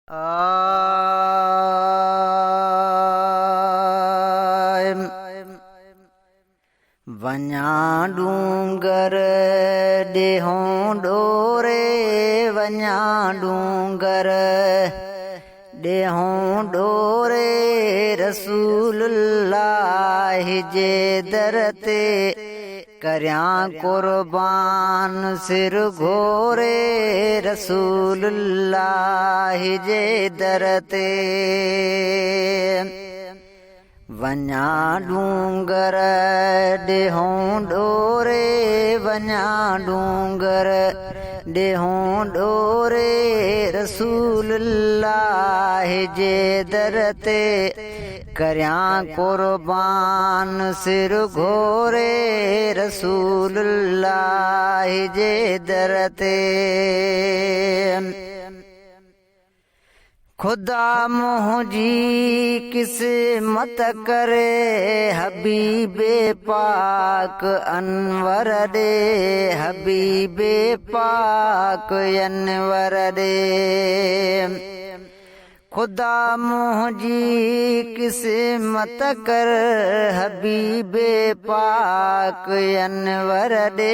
वञा डूंगर ॾेहों डोरे वञा डूंगर ॾेहों डोरे रसूलुल्लाह जे दर ते करियां कुर्बान सिर घोरे रसूलुल्लाह जे दर ते वञा डूंगर ॾेहों डोरे वञा डूंगर ॾेहों डोरे रसूलुल्लाह जे दर ते करियां कुर्बान सिर घोरे रसूलुल्लाह जे दर ते खुदा मुंहिंजी क़िस्मत करे हबीबे पाक अनवर ॾे हबीबे पाक अनवर ॾे खुदा मुंहिंजी क़िस्मत कर हबीबे पाक अनवर ॾे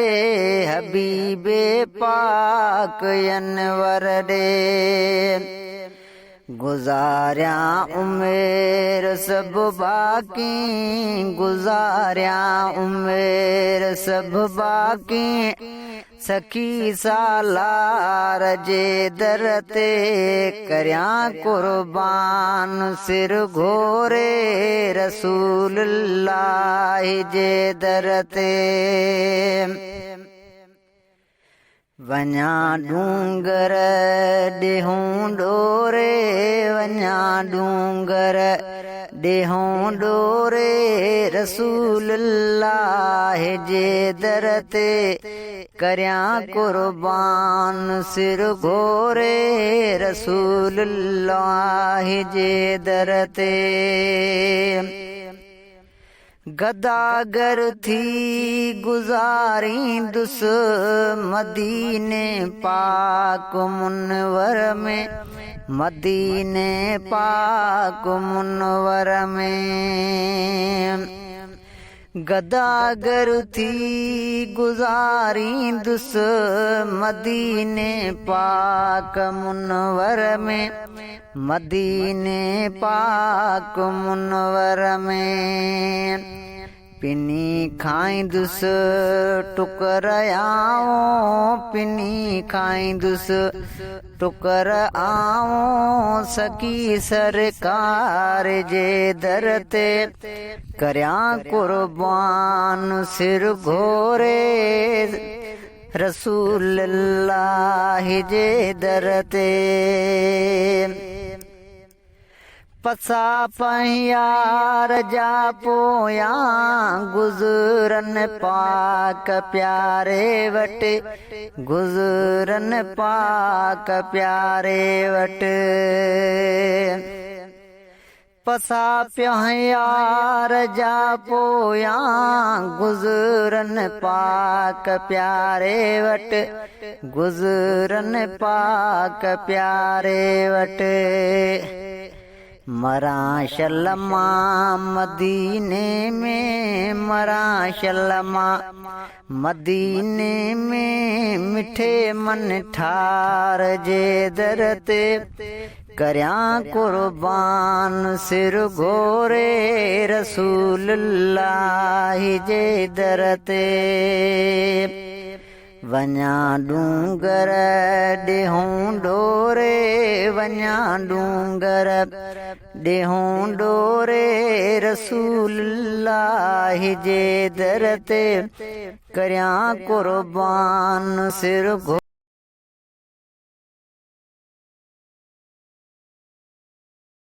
हबीबे पाक अनवर ॾे गुज़ारिया उमेर सब बाकी गुज़ारिया उमेर सब बाकी सखी सालार जे दर ते करियां कुर्बान सिर घोरे रसूलुल्लाह जे दर ते वञा डूंगर ॾेहों डोरे वञा डूंगर ॾेहों डोरे रसूलुल्लाह जे दर ते करियां कुर्बान सिर घोरे रसूलुल्लाह जे दर ते गदागर थी गुज़ारींदुस मदीने पाक मुनवर में मदीने पाक मुनवर में गदागर थी गुज़ारींदुस मदीने पाक मुनवर में मदीने पाक मुनवर में पिनी खाईंदुस टुकर आऊं पिनी खाईंदुस टुकर आऊं सकी सरकार जे दर ते करियां कुर्बान सिर घोरे रसूलुल्लाह जे दर ते पसा पहियार जा पोयां गुज़रन पाक प्यारे वटि गुज़रन पाक प्यारे वटि पसा पहियार जा पोयां गुज़रन पाक प्यारे वटि गुज़रन पाक प्यारे वटि मरां शलमा मदीने में मरां शलमा मदीने में मिठे मन ठार जे दर ते करियां कुर्बान सिर घोरे रसूलुल्लाह जे दर ते वञा डूंगर ॾेहों डोरे वञा डूंगर ॾेहों डोरे रसूलुल्लाह जे दर ते करियां कुर्बान सिर